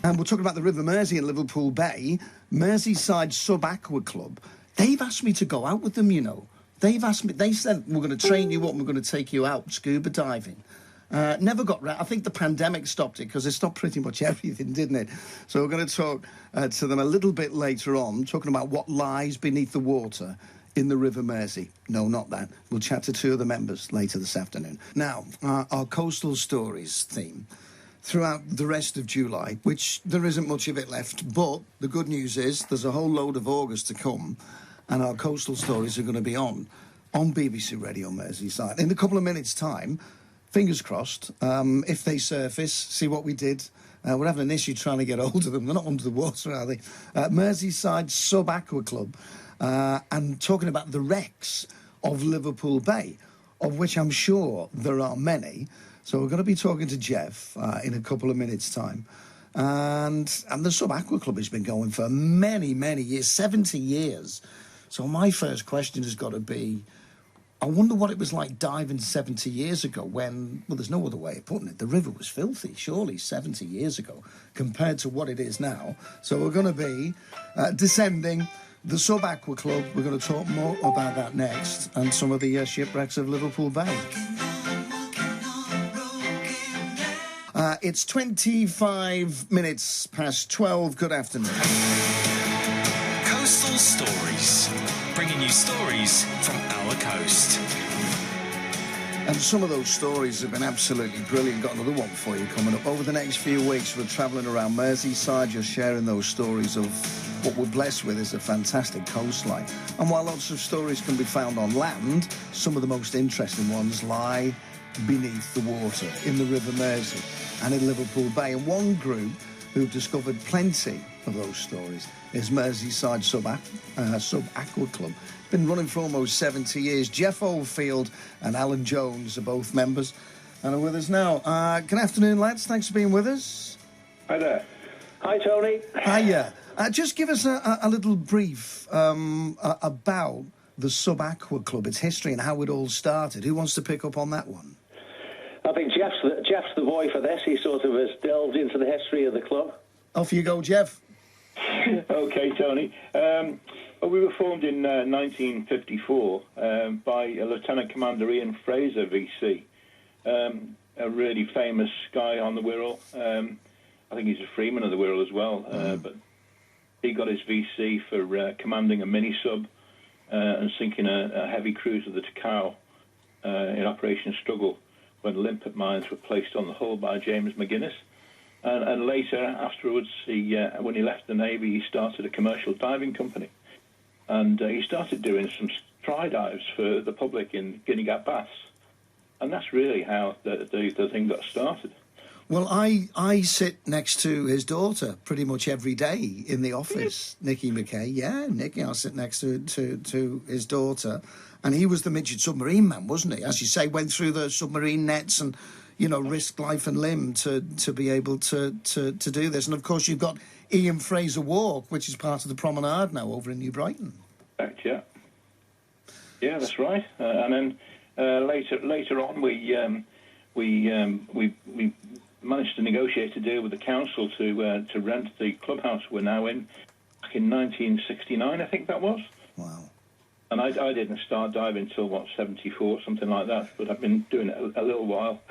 And we're talking about the River Mersey in Liverpool Bay. Merseyside Sub Aqua Club. They've asked me to go out with them, you know. They've asked me, they said, we're going to train you up and we're going to take you out scuba diving. Never got I think the pandemic stopped it because it stopped pretty much everything, didn't it? So we're going to talk to them a little bit later on, talking about what lies beneath the water in the River Mersey. No, not that. We'll chat to two of the members later this afternoon. Now, our coastal stories theme throughout the rest of July, which there isn't much of it left, but the good news is there's a whole load of August to come, and our coastal stories are going to be on BBC Radio Merseyside. In a couple of minutes' time, fingers crossed, if they surface, see what we did. We're having an issue trying to get hold of them. They're not under the water, are they? Merseyside Sub Aqua Club, and talking about the wrecks of Liverpool Bay, of which I'm sure there are many. So we're going to be talking to Geoff in a couple of minutes' time. And the Sub Aqua Club has been going for many, many years, 70 years. So my first question has got to be, I wonder what it was like diving 70 years ago when, well, there's no other way of putting it, the river was filthy, surely 70 years ago, compared to what it is now. So we're going to be descending the Sub Aqua Club. We're going to talk more about that next, and some of the shipwrecks of Liverpool Bay. It's 25 minutes past 12. Good afternoon. Coastal Stories, bringing you stories from our coast. And some of those stories have been absolutely brilliant. Got another one for you coming up. Over the next few weeks, we're travelling around Merseyside, just sharing those stories of what we're blessed with is a fantastic coastline. And while lots of stories can be found on land, some of the most interesting ones lie beneath the water in the River Mersey and in Liverpool Bay. And one group who've discovered plenty of those stories is Merseyside Sub Aqua Club. Been running for almost 70 years. Geoff Oldfield and Alan Jones are both members and are with us now. Good afternoon, lads. Thanks for being with us. Hi there. Hi, Tony. Hiya. Just give us a little brief about the Sub Aqua Club, its history and how it all started. Who wants to pick up on that one? I think Geoff's the boy for this. He sort of has delved into the history of the club. Off you go, Geoff. Okay, Tony. Well, we were formed in 1954 by Lieutenant Commander Ian Fraser, VC, a really famous guy on the Wirral. I think he's a freeman of the Wirral as well, but he got his VC for commanding a mini-sub and sinking a heavy cruiser, the Takao, in Operation Struggle, when limpet mines were placed on the hull by James McGuinness. And later, afterwards, when he left the Navy, he started a commercial diving company. And he started doing some try dives for the public in Guinea Gap Baths. And that's really how the thing got started. Well, I sit next to his daughter pretty much every day in the office, Nicky McKay. Yeah, Nicky, I sit next to his daughter. And he was the midget submarine man, wasn't he? As you say, went through the submarine nets and, you know, risked life and limb to be able to do this. And, of course, you've got Ian Fraser Walk, which is part of the promenade now over in New Brighton. Correct, yeah. Yeah, that's right. And then later on, we managed to negotiate a deal with the council to rent the clubhouse we're now in back in 1969, I think that was. Wow. And I didn't start diving until, 74, something like that, but I've been doing it a little while.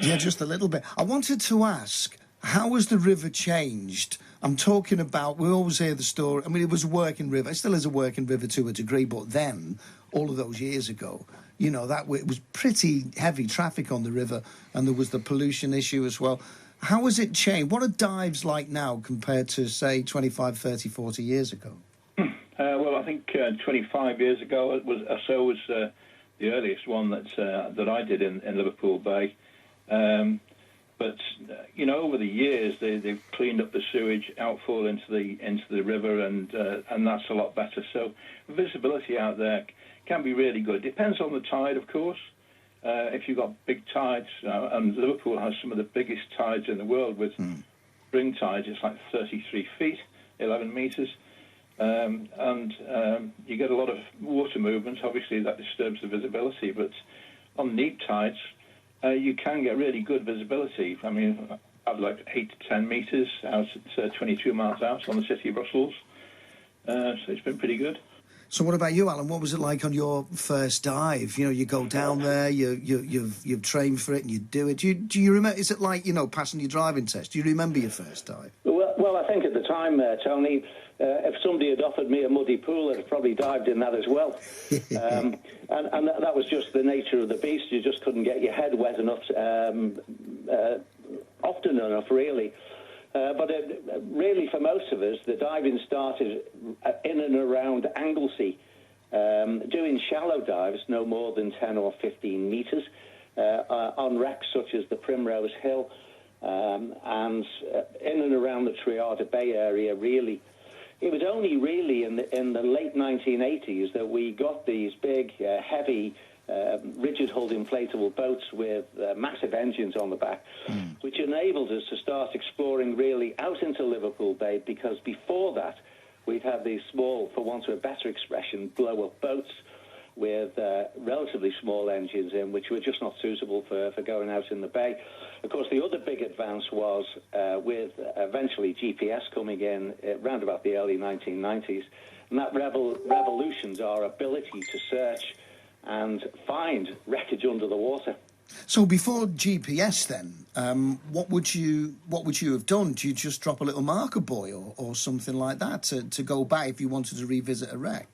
Yeah, just a little bit. I wanted to ask, how has the river changed? I'm talking about, we always hear the story, I mean, it was a working river, it still is a working river to a degree, but then, all of those years ago, you know, it was pretty heavy traffic on the river, and there was the pollution issue as well. How has it changed? What are dives like now compared to, say, 25, 30, 40 years ago? Well, I think 25 years ago was the earliest one that I did in Liverpool Bay. But you know, over the years they've cleaned up the sewage outfall into the river, and that's a lot better. So visibility out there can be really good. Depends on the tide, of course. If you've got big tides, and Liverpool has some of the biggest tides in the world with spring tides, it's like 33 feet, 11 metres. And you get a lot of water movement. Obviously, that disturbs the visibility. But on neap tides, you can get really good visibility. I mean, have like 8 to 10 metres out at 22 miles out on the city of Brussels. So it's been pretty good. So what about you, Alan? What was it like on your first dive? You know, you go down there, you've trained for it, and you do it. Do you remember? Is it like, you know, passing your driving test? Do you remember your first dive? Well, I think at the time, Tony, if somebody had offered me a muddy pool, I'd have probably dived in that as well. And that was just the nature of the beast. You just couldn't get your head wet enough, often enough, really. But really, for most of us, the diving started in and around Anglesey, doing shallow dives, no more than 10 or 15 metres, on wrecks such as the Primrose Hill, and in and around the Triada Bay area, really. It was only really in the late 1980s that we got these big, heavy, rigid-hulled inflatable boats with massive engines on the back, which enabled us to start exploring really out into Liverpool Bay, because before that, we'd had these small, for want of a better expression, blow-up boats with relatively small engines in, which were just not suitable for going out in the bay. Of course, the other big advance was with eventually GPS coming in around about the early 1990s, and that revolutioned our ability to search and find wreckage under the water. So before GPS, then, what would you have done? Do you just drop a little marker buoy or something like that to go back if you wanted to revisit a wreck?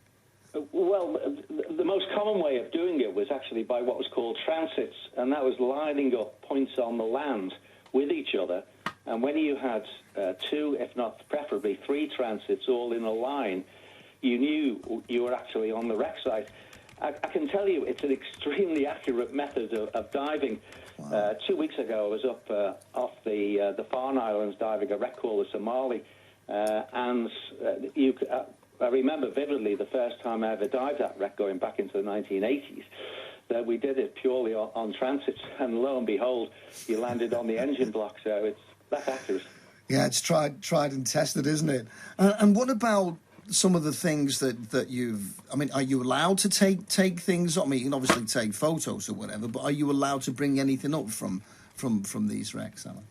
Well, the most common way of doing it was actually by what was called transits, and that was lining up points on the land with each other. And when you had 2, if not preferably 3 transits all in a line, you knew you were actually on the wreck site. I can tell you it's an extremely accurate method of diving. Wow. 2 weeks ago, I was up off the Farne Islands diving a wreck called the Somali, and I remember vividly the first time I ever dived that wreck going back into the 1980s, that we did it purely on transits, and lo and behold, you landed on the engine block, so that's accurate. Yeah, it's tried and tested, isn't it? And what about some of the things that you've... I mean, are you allowed to take things... I mean, you can obviously take photos or whatever, but are you allowed to bring anything up from these wrecks, Alan?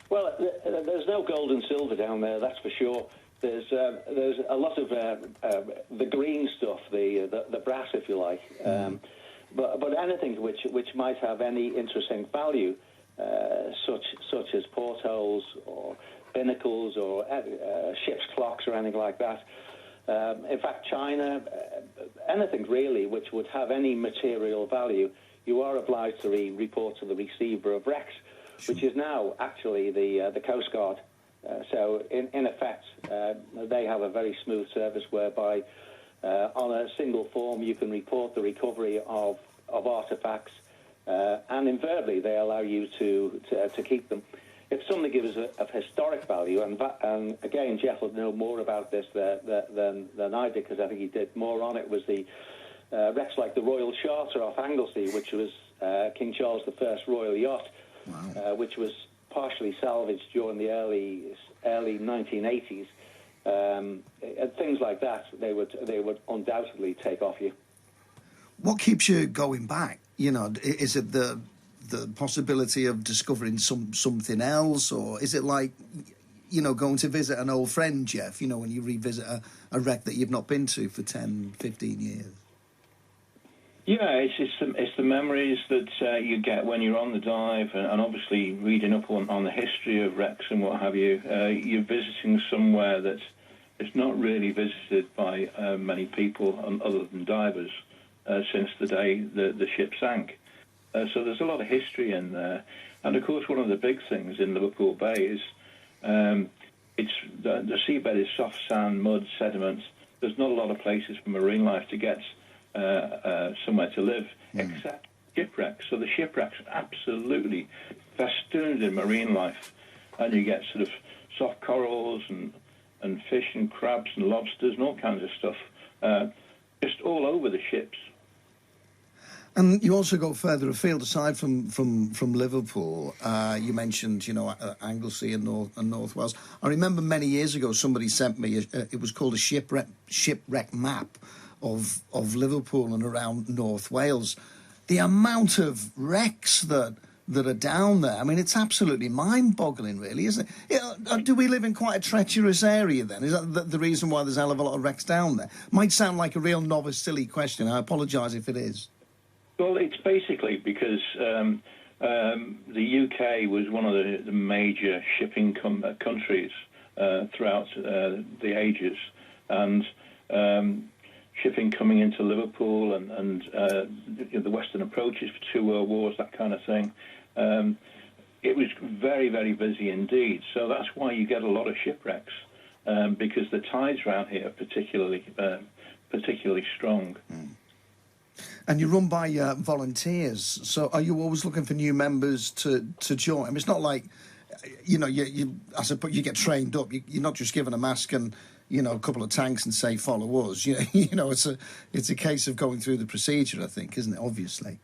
Well, there's no gold and silver down there, that's for sure. There's a lot of the green stuff, the brass, if you like, but anything which might have any interesting value, such as portholes or binnacles or ship's clocks or anything like that. In fact, China, anything really which would have any material value, you are obliged to report to the receiver of wrecks, which is now actually the Coast Guard. So in effect, they have a very smooth service whereby on a single form you can report the recovery of artefacts, and invariably they allow you to keep them. If something is of historic value, and again, Geoff will know more about this than I did, because I think he did more on it, was the wrecks like the Royal Charter off Anglesey, which was King Charles I's royal yacht, wow. Which was partially salvaged during the early 1980s. And things like that, they would undoubtedly take off you. What keeps you going back? You know, is it the possibility of discovering something else, or is it like, you know, going to visit an old friend, Geoff, you know, when you revisit a wreck that you've not been to for 10, 15 years? Yeah, it's the memories that you get when you're on the dive, and obviously reading up on the history of wrecks and what have you. You're visiting somewhere that is not really visited by many people other than divers since the day the ship sank. So there's a lot of history in there. And of course, one of the big things in Liverpool Bay is it's the seabed is soft sand, mud, sediments. There's not a lot of places for marine life to get somewhere to live, except shipwrecks. So the shipwrecks are absolutely festooned in marine life, and you get sort of soft corals and fish and crabs and lobsters and all kinds of stuff just all over the ships. And you also go further afield, aside from Liverpool. You mentioned, you know, Anglesey and North Wales. I remember many years ago somebody sent me, it was called a shipwreck map of Liverpool and around North Wales. The amount of wrecks that that are down there. I mean, it's absolutely mind-boggling, really, isn't it? Do we live in quite a treacherous area, then? Is that the reason why there's a hell of a lot of wrecks down there? Might sound like a real novice, silly question. I apologise if it is. Well, it's basically because the UK was one of the major shipping countries throughout the ages, and shipping coming into Liverpool and the Western approaches for 2 World Wars, that kind of thing. It was very, very busy indeed. So that's why you get a lot of shipwrecks, because the tides around here are particularly strong. Mm. And you run by volunteers, so are you always looking for new members to join? I mean, it's not like, I suppose you get trained up. You're not just given a mask and, a couple of tanks and say, follow us. It's a case of going through the procedure, I think, isn't it, obviously?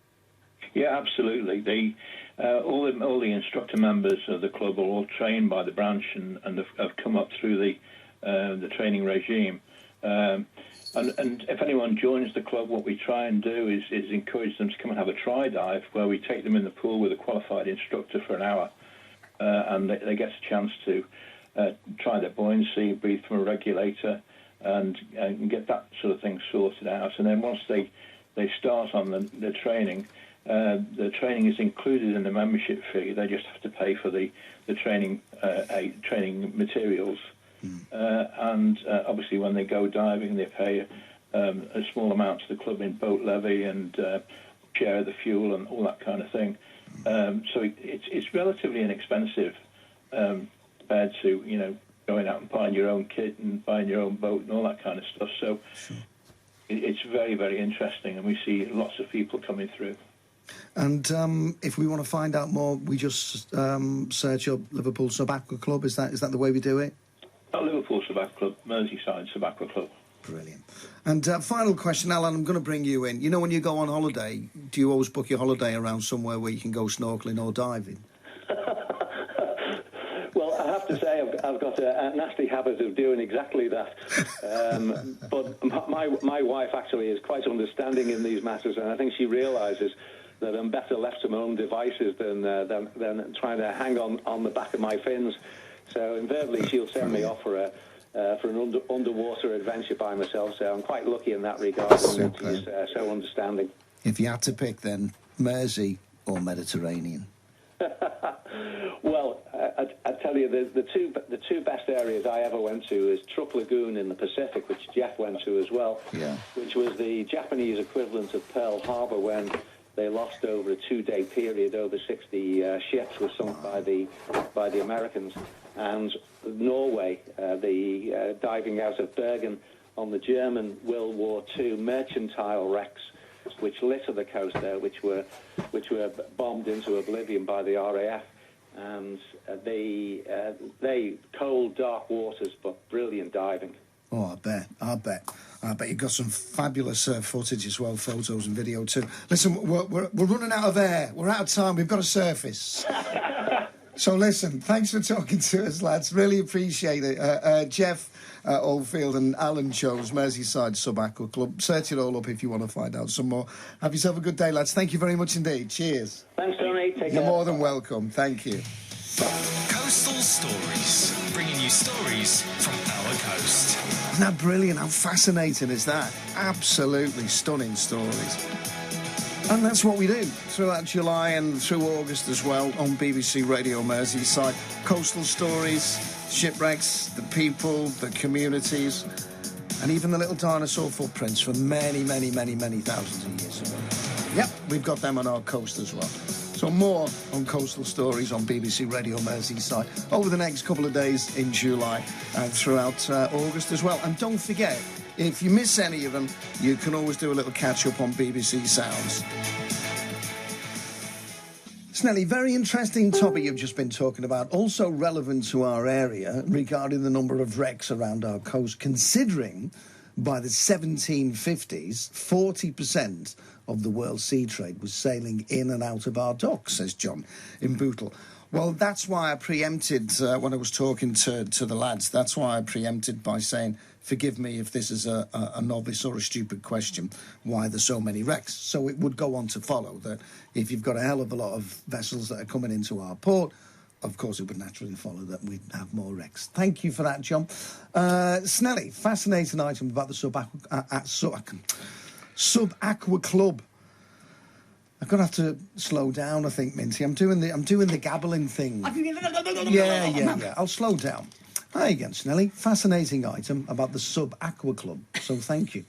Yeah, absolutely. All the instructor members of the club are all trained by the branch and have come up through the training regime. And if anyone joins the club, what we try and do is encourage them to come and have a try dive, where we take them in the pool with a qualified instructor for an hour, and they get a chance to try their buoyancy, breathe from a regulator, and get that sort of thing sorted out. And then once they start on the training is included in the membership fee. They just have to pay for the training materials. And obviously when they go diving, they pay a small amount to the club in boat levy and share the fuel and all that kind of thing. So it's relatively inexpensive compared to, going out and buying your own kit and buying your own boat and all that kind of stuff. So it's very, very interesting, and we see lots of people coming through. And if we want to find out more, we just search up Liverpool Sub Aqua Club. Is that the way we do it? Not Liverpool Sub Aqua Club, Merseyside Sub Aqua Club. Brilliant. And final question, Alan, I'm going to bring you in. When you go on holiday, do you always book your holiday around somewhere where you can go snorkelling or diving? Well, I have to say I've got a nasty habit of doing exactly that. But my wife actually is quite understanding in these matters, and I think she realises that I'm better left to my own devices than trying to hang on the back of my fins. So invariably she'll send me off for an underwater adventure by myself. So I'm quite lucky in that regard. And she's so understanding. If you had to pick, then Mersey or Mediterranean? Well, I tell you, the two best areas I ever went to is Truk Lagoon in the Pacific, which Geoff went to as well. Yeah. Which was the Japanese equivalent of Pearl Harbor, when they lost over a 2-day period, over 60 ships were sunk by the Americans. And Norway, the diving out of Bergen on the German World War II mercantile wrecks, which litter the coast there, which were bombed into oblivion by the RAF. And they cold, dark waters, but brilliant diving. Oh, I bet you've got some fabulous footage as well, photos and video too. Listen, we're running out of air. We're out of time. We've got to surface. So listen, thanks for talking to us, lads. Really appreciate it. Geoff, Oldfield and Alan chose Merseyside Sub Aqua Club. Search it all up if you want to find out some more. Have yourself a good day, lads. Thank you very much indeed. Cheers. Thanks, Tony. Take care. You're more than welcome. Thank you. Coastal Stories, bringing you stories from our coast. Isn't that brilliant? How fascinating is that? Absolutely stunning stories. And that's what we do throughout July and through August as well on BBC Radio Merseyside. Coastal stories, shipwrecks, the people, the communities, and even the little dinosaur footprints from many, many, many, many thousands of years ago. Yep, we've got them on our coast as well. So more on coastal stories on BBC Radio Merseyside over the next couple of days in July and throughout August as well. And don't forget, if you miss any of them, you can always do a little catch-up on BBC Sounds. Snelly, very interesting topic you've just been talking about, also relevant to our area regarding the number of wrecks around our coast, considering by the 1750s, 40% of the world sea trade was sailing in and out of our docks, says John in Bootle. Well, that's why I preempted, when I was talking to the lads, that's why I preempted by saying forgive me if this is a novice or a stupid question, why there's so many wrecks. So it would go on to follow that if you've got a hell of a lot of vessels that are coming into our port, of course, it would naturally follow that we'd have more wrecks. Thank you for that, John. Snelly, fascinating item about the Sub Aqua Club. I'm gonna have to slow down, I think, Minty. I'm doing the gabbling thing. Yeah. I'll slow down. Hi again, Snelly. Fascinating item about the Sub Aqua Club. So thank you.